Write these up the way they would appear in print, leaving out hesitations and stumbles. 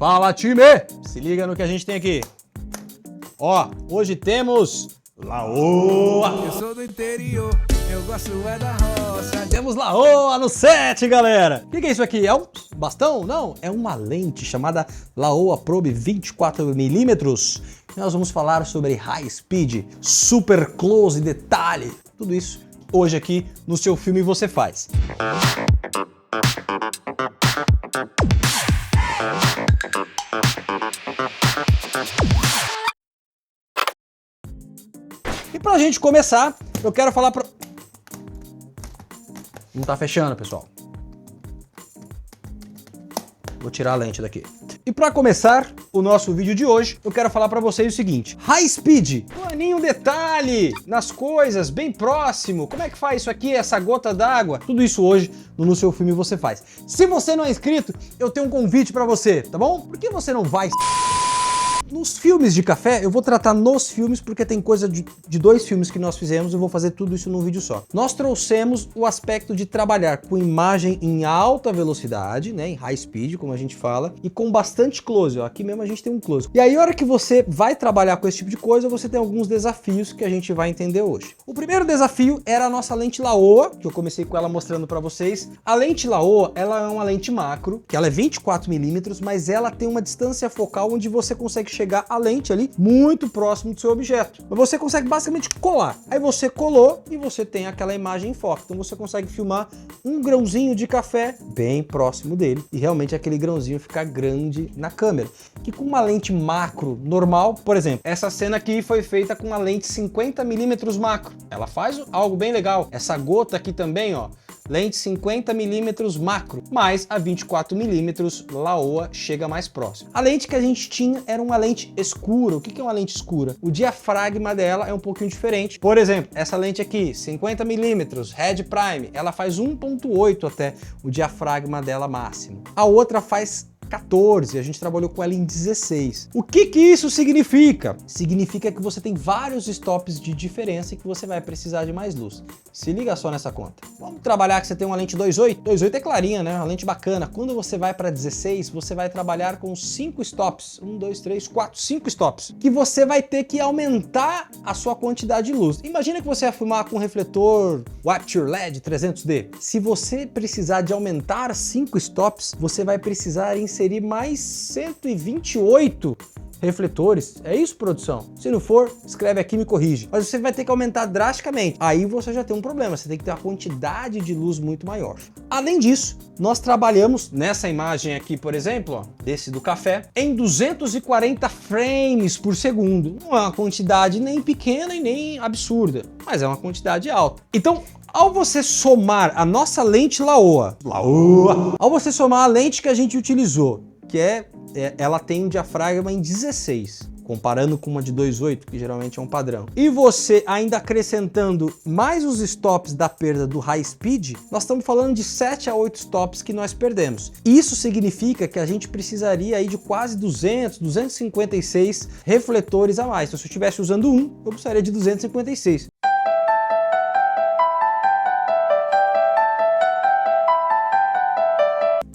Fala, time! Se liga no que a gente tem aqui. Ó, hoje temos Laoa. Eu sou do interior, eu gosto é da roça. Temos Laoa no set, galera. O que é isso aqui? É um bastão? Não, é uma lente chamada Laowa Probe 24mm. Nós vamos falar sobre high speed, super close, detalhe, tudo isso hoje aqui no Seu Filme Você Faz. E pra gente começar, eu quero falar pra... Não tá fechando, pessoal. Vou tirar a lente daqui. E para começar o nosso vídeo de hoje, eu quero falar para vocês o seguinte: high speed, planinho detalhe nas coisas, bem próximo. Como é que faz isso aqui, essa gota d'água? Tudo isso hoje no Seu Filme Você Faz. Se você não é inscrito, eu tenho um convite para você, tá bom? Por que você não vai? Nos filmes de café, eu vou tratar nos filmes porque tem coisa de 2 filmes que nós fizemos, eu vou fazer tudo isso num vídeo só. Nós trouxemos o aspecto de trabalhar com imagem em alta velocidade, né, em high speed, como a gente fala, e com bastante close, ó, aqui mesmo a gente tem um close. E aí, a hora que você vai trabalhar com esse tipo de coisa, você tem alguns desafios que a gente vai entender hoje. O primeiro desafio era a nossa lente Laowa, que eu comecei com ela mostrando para vocês. A lente Laowa, ela é uma lente macro, que ela é 24mm, mas ela tem uma distância focal onde você consegue chegar a lente ali muito próximo do seu objeto. Mas você consegue basicamente colar. Aí você colou e você tem aquela imagem em foco. Então você consegue filmar um grãozinho de café bem próximo dele e realmente aquele grãozinho ficar grande na câmera. Que com uma lente macro normal, por exemplo, essa cena aqui foi feita com uma lente 50mm macro. Ela faz algo bem legal. Essa gota aqui também, ó, lente 50mm macro, mas a 24mm Laowa chega mais próximo. A lente que a gente tinha era uma lente escura. O que é uma lente escura? O diafragma dela é um pouquinho diferente. Por exemplo, essa lente aqui, 50mm, Red Prime, ela faz 1.8 até o diafragma dela máximo. A outra faz 14, a gente trabalhou com ela em 16. O que isso significa? Significa que você tem vários stops de diferença e que você vai precisar de mais luz. Se liga só nessa conta. Vamos trabalhar que você tem uma lente 2.8. 2.8 é clarinha, né? Uma lente bacana. Quando você vai para 16, você vai trabalhar com 5 stops. 1, 2, 3, 4, 5 stops. Que você vai ter que aumentar a sua quantidade de luz. Imagina que você vai filmar com um refletor Aperture LED 300D. Se você precisar de aumentar 5 stops, você vai precisar inserir mais 128 refletores. É isso, produção? Se não for, escreve aqui e me corrige. Mas você vai ter que aumentar drasticamente. Aí você já tem um problema, você tem que ter uma quantidade de luz muito maior. Além disso, nós trabalhamos nessa imagem aqui, por exemplo, ó, desse do café, em 240 frames por segundo. Não é uma quantidade nem pequena e nem absurda, mas é uma quantidade alta. Então, ao você somar a nossa lente Laowa, ao você somar a lente que a gente utilizou, que ela tem um diafragma em 16, comparando com uma de 2.8, que geralmente é um padrão, e você ainda acrescentando mais os stops da perda do high speed, nós estamos falando de 7 a 8 stops que nós perdemos. Isso significa que a gente precisaria aí de quase 256 refletores a mais. Então, se eu estivesse usando um, eu precisaria de 256.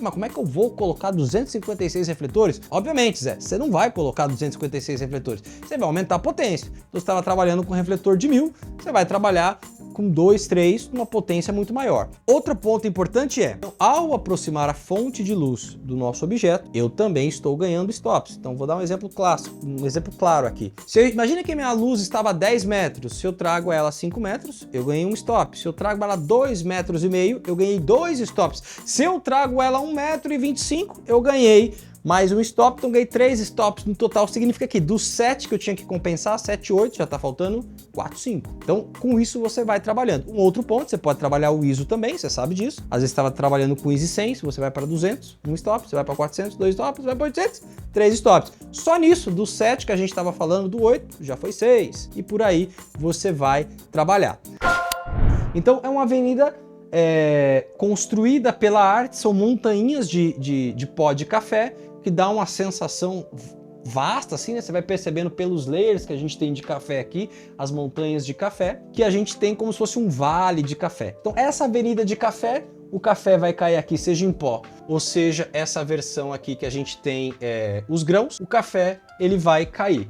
Mas como é que eu vou colocar 256 refletores? Obviamente, Zé, você não vai colocar 256 refletores. Você vai aumentar a potência. Então, você estava trabalhando com um refletor de 1000, você vai trabalhar com 2, 3, uma potência muito maior. Outro ponto importante é, ao aproximar a fonte de luz do nosso objeto, eu também estou ganhando stops. Então, vou dar um exemplo clássico, um exemplo claro aqui. Imagina que minha luz estava a 10 metros, se eu trago ela a 5 metros, eu ganhei um stop. Se eu trago ela a 2,5 metros, eu ganhei 2 stops. Se eu trago ela a 1,25 m, eu ganhei mais um stop, então ganhei 3 stops no total. Significa que dos 7 que eu tinha que compensar, 7, 8, já tá faltando 4, 5. Então, com isso você vai trabalhando. Um outro ponto, você pode trabalhar o ISO também, você sabe disso. Às vezes estava trabalhando com ISO 100, você vai para 200, um stop, você vai para 400, 2 stops, você vai para 800, 3 stops. Só nisso, dos 7 que a gente estava falando, do 8, já foi 6. E por aí você vai trabalhar. Então, é uma avenida construída pela arte, são montanhas de pó de café, que dá uma sensação vasta, assim, né? Você vai percebendo pelos layers que a gente tem de café aqui, as montanhas de café, que a gente tem como se fosse um vale de café. Então, essa avenida de café, o café vai cair aqui, seja em pó, ou seja, essa versão aqui que a gente tem os grãos, o café ele vai cair.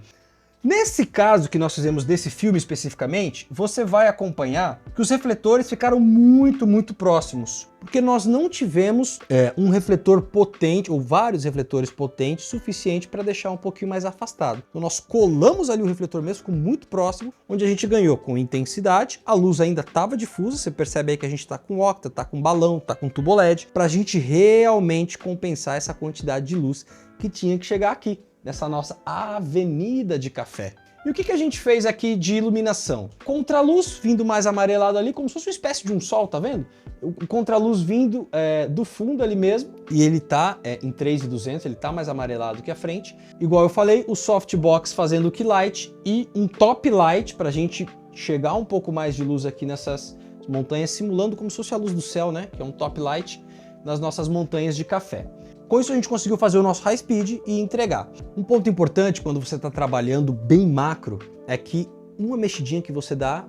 Nesse caso que nós fizemos desse filme especificamente, você vai acompanhar que os refletores ficaram muito próximos, porque nós não tivemos um refletor potente, ou vários refletores potentes, suficiente para deixar um pouquinho mais afastado. Então nós colamos ali o refletor mesmo, ficou muito próximo, onde a gente ganhou com intensidade, a luz ainda estava difusa, você percebe aí que a gente está com octa, está com balão, está com tubo LED, para a gente realmente compensar essa quantidade de luz que tinha que chegar aqui, nessa nossa avenida de café. E o que a gente fez aqui de iluminação? Contraluz vindo mais amarelado ali, como se fosse uma espécie de um sol, tá vendo? O contraluz vindo do fundo ali mesmo, e ele tá em 3200, ele tá mais amarelado que a frente. Igual eu falei, o softbox fazendo o key light e um top light pra gente chegar um pouco mais de luz aqui nessas montanhas, simulando como se fosse a luz do céu, né? Que é um top light nas nossas montanhas de café. Com isso a gente conseguiu fazer o nosso high speed e entregar. Um ponto importante quando você está trabalhando bem macro é que uma mexidinha que você dá,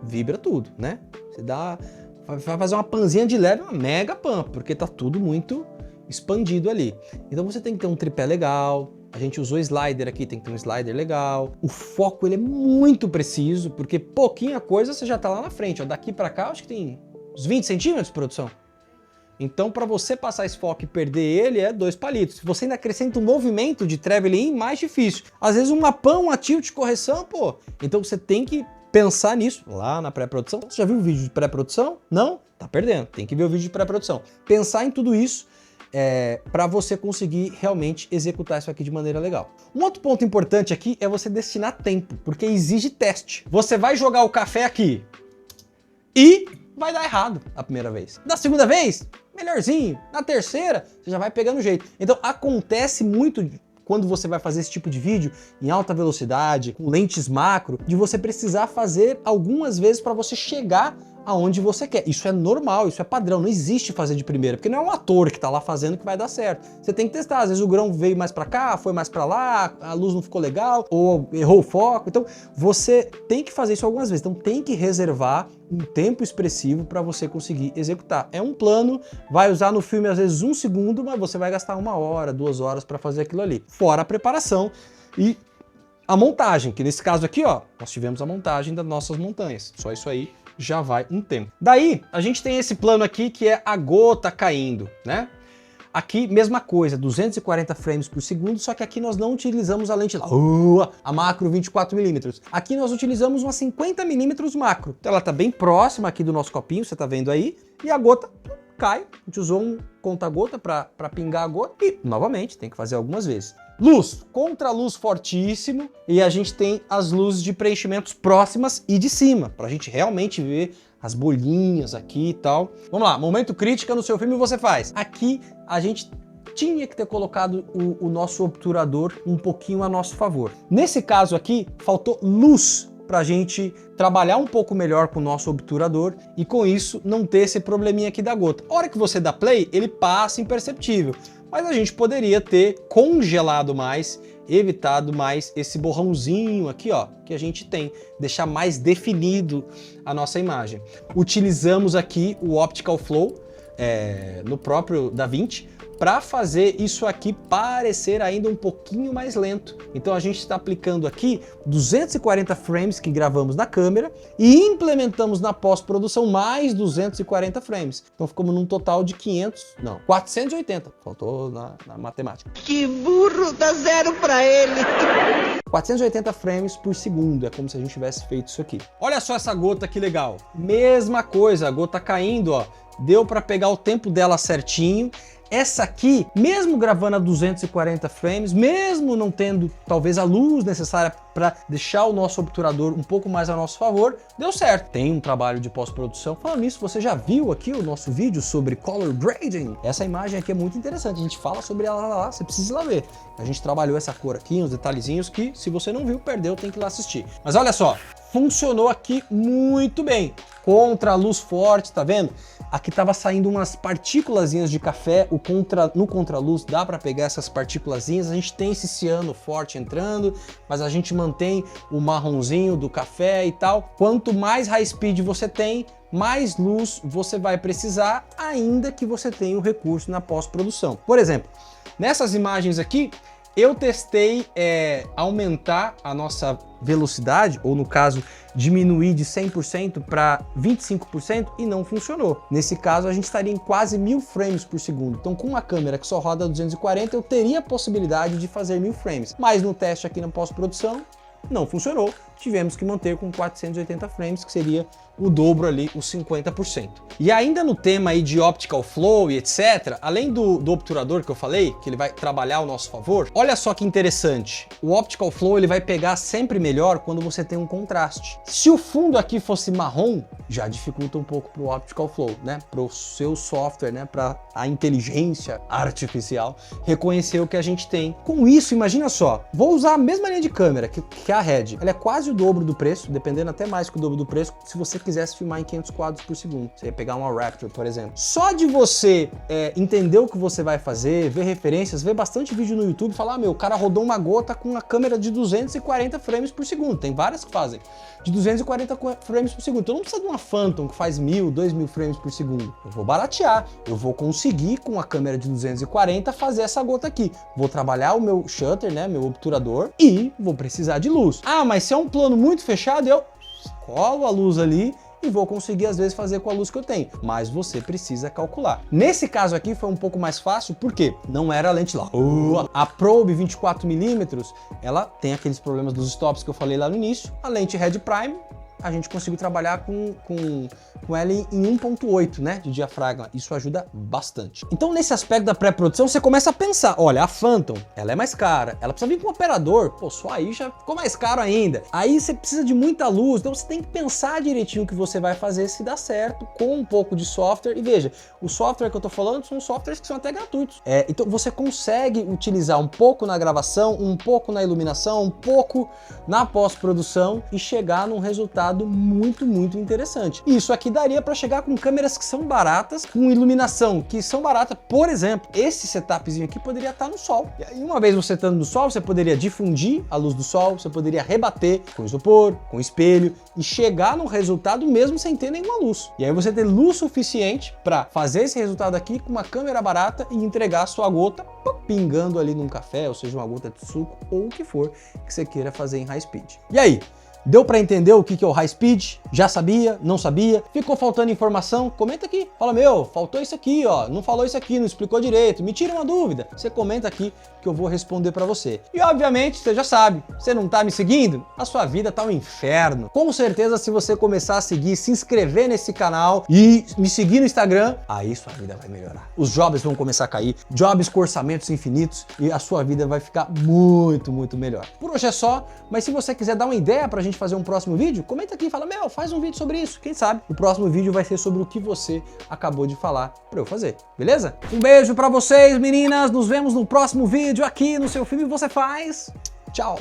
vibra tudo, né? Você vai fazer uma panzinha de leve, uma mega pan, porque tá tudo muito expandido ali. Então você tem que ter um tripé legal, a gente usou slider aqui, tem que ter um slider legal. O foco ele é muito preciso, porque pouquinha coisa você já tá lá na frente. Ó, daqui para cá acho que tem uns 20 centímetros de produção. Então, para você passar esse foco e perder ele, é 2 palitos. Se você ainda acrescenta um movimento de traveling, mais difícil. Às vezes uma pan, uma tilt, correção, pô. Então você tem que pensar nisso lá na pré-produção. Você já viu o vídeo de pré-produção? Não? Tá perdendo. Tem que ver o vídeo de pré-produção. Pensar em tudo isso para você conseguir realmente executar isso aqui de maneira legal. Um outro ponto importante aqui é você destinar tempo, porque exige teste. Você vai jogar o café aqui e vai dar errado a primeira vez. Da segunda vez, melhorzinho. Na terceira, você já vai pegando jeito. Então acontece muito quando você vai fazer esse tipo de vídeo em alta velocidade, com lentes macro, de você precisar fazer algumas vezes para você chegar aonde você quer. Isso é normal, isso é padrão, não existe fazer de primeira, porque não é um ator que tá lá fazendo que vai dar certo. Você tem que testar, às vezes o grão veio mais para cá, foi mais para lá, a luz não ficou legal, ou errou o foco. Então você tem que fazer isso algumas vezes, então tem que reservar um tempo expressivo para você conseguir executar. É um plano, vai usar no filme às vezes 1 segundo, mas você vai gastar 1 hora, 2 horas para fazer aquilo ali. Fora a preparação e a montagem, que nesse caso aqui, ó, nós tivemos a montagem das nossas montanhas. Só isso aí já vai um tempo. Daí, a gente tem esse plano aqui que é a gota caindo, né? Aqui, mesma coisa, 240 frames por segundo, só que aqui nós não utilizamos a lente a macro 24mm. Aqui nós utilizamos uma 50mm macro. Então ela tá bem próxima aqui do nosso copinho, você tá vendo aí, e a gota cai. A gente usou um conta-gota para pingar a gota e, novamente, tem que fazer algumas vezes. Luz, contraluz fortíssimo, e a gente tem as luzes de preenchimentos próximas e de cima, para a gente realmente ver as bolinhas aqui e tal. Vamos lá, momento crítica no seu filme você faz. Aqui a gente tinha que ter colocado o nosso obturador um pouquinho a nosso favor. Nesse caso aqui, faltou luz para a gente trabalhar um pouco melhor com o nosso obturador e com isso não ter esse probleminha aqui da gota. A hora que você dá play, ele passa imperceptível. Mas a gente poderia ter congelado mais, evitado mais esse borrãozinho aqui, ó, que a gente tem, deixar mais definido a nossa imagem. Utilizamos aqui o Optical Flow no próprio DaVinci para fazer isso aqui parecer ainda um pouquinho mais lento. Então a gente está aplicando aqui 240 frames que gravamos na câmera e implementamos na pós-produção mais 240 frames. Então ficamos num total de 480. Faltou na matemática. Que burro, dá 0 para ele. 480 frames por segundo, é como se a gente tivesse feito isso aqui. Olha só essa gota que legal. Mesma coisa, a gota caindo, ó. Deu para pegar o tempo dela certinho. Essa aqui, mesmo gravando a 240 frames, mesmo não tendo talvez a luz necessária para deixar o nosso obturador um pouco mais a nosso favor, deu certo. Tem um trabalho de pós-produção. Falando nisso, você já viu aqui o nosso vídeo sobre color grading? Essa imagem aqui é muito interessante, a gente fala sobre ela lá, você precisa ir lá ver. A gente trabalhou essa cor aqui, uns detalhezinhos que, se você não viu, perdeu, tem que ir lá assistir. Mas olha só, funcionou aqui muito bem. Contra a luz forte, tá vendo? Aqui tava saindo umas partículazinhas de café, no contraluz dá para pegar essas partículazinhas, a gente tem esse ciano forte entrando, mas a gente mantém o marronzinho do café e tal. Quanto mais high speed você tem, mais luz você vai precisar, ainda que você tenha o recurso na pós-produção. Por exemplo, nessas imagens aqui, eu testei aumentar a nossa velocidade, ou no caso, diminuir de 100% para 25% e não funcionou. Nesse caso, a gente estaria em quase 1000 frames por segundo. Então, com uma câmera que só roda 240, eu teria a possibilidade de fazer 1000 frames. Mas no teste aqui na pós-produção, não funcionou. Tivemos que manter com 480 frames, que seria o dobro ali, os 50%. E ainda no tema aí de optical flow e etc, além do obturador que eu falei, que ele vai trabalhar ao nosso favor, olha só que interessante. O optical flow ele vai pegar sempre melhor quando você tem um contraste. Se o fundo aqui fosse marrom, já dificulta um pouco pro optical flow, né? Pro seu software, né? Para a inteligência artificial reconhecer o que a gente tem. Com isso, imagina só, vou usar a mesma linha de câmera que a Red. Ela é quase o dobro do preço, dependendo até mais que o dobro do preço, se você quisesse filmar em 500 quadros por segundo. Você ia pegar uma Raptor, por exemplo. Só de você entender o que você vai fazer, ver referências, ver bastante vídeo no YouTube e falar, meu, o cara rodou uma gota com uma câmera de 240 frames por segundo. Tem várias que fazem de 240 frames por segundo. Então não precisa de uma Phantom que faz 1000, 2000 frames por segundo. Eu vou baratear. Eu vou conseguir, com a câmera de 240, fazer essa gota aqui. Vou trabalhar o meu shutter, né, meu obturador, e vou precisar de luz. Ah, mas se é um plano muito fechado, eu colo a luz ali e vou conseguir às vezes fazer com a luz que eu tenho, mas você precisa calcular. Nesse caso aqui foi um pouco mais fácil, porque não era a lente lá. A Probe 24mm, ela tem aqueles problemas dos stops que eu falei lá no início. A lente Red Prime, a gente conseguiu trabalhar com ela em 1.8, né, de diafragma. Isso ajuda bastante. Então, nesse aspecto da pré-produção, você começa a pensar, olha, a Phantom, ela é mais cara, ela precisa vir com um operador, pô, só aí já ficou mais caro ainda. Aí você precisa de muita luz, então você tem que pensar direitinho o que você vai fazer se dá certo, com um pouco de software. E veja, o software que eu tô falando são softwares que são até gratuitos. Então, você consegue utilizar um pouco na gravação, um pouco na iluminação, um pouco na pós-produção e chegar num resultado muito, muito interessante. Isso aqui daria para chegar com câmeras que são baratas, com iluminação que são baratas. Por exemplo, esse setupzinho aqui poderia estar no sol. E aí, uma vez você estando no sol, você poderia difundir a luz do sol, você poderia rebater com isopor, com espelho e chegar no resultado mesmo sem ter nenhuma luz. E aí você ter luz suficiente para fazer esse resultado aqui com uma câmera barata e entregar a sua gota pingando ali num café, ou seja, uma gota de suco ou o que for que você queira fazer em high speed. E aí? Deu para entender o que é o high speed? Já sabia? Não sabia? Ficou faltando informação? Comenta aqui. Fala, meu, faltou isso aqui, ó. Não falou isso aqui, não explicou direito. Me tira uma dúvida. Você comenta aqui que eu vou responder para você. E obviamente, você já sabe, você não tá me seguindo? A sua vida tá um inferno. Com certeza, se você começar a seguir, se inscrever nesse canal e me seguir no Instagram, aí sua vida vai melhorar. Os jobs vão começar a cair, jobs com orçamentos infinitos e a sua vida vai ficar muito, muito melhor. Por hoje é só, mas se você quiser dar uma ideia pra gente fazer um próximo vídeo, comenta aqui e fala, meu, faz um vídeo sobre isso. Quem sabe o próximo vídeo vai ser sobre o que você acabou de falar pra eu fazer, beleza? Um beijo pra vocês, meninas. Nos vemos no próximo vídeo aqui no Seu Filme Você Faz. Tchau!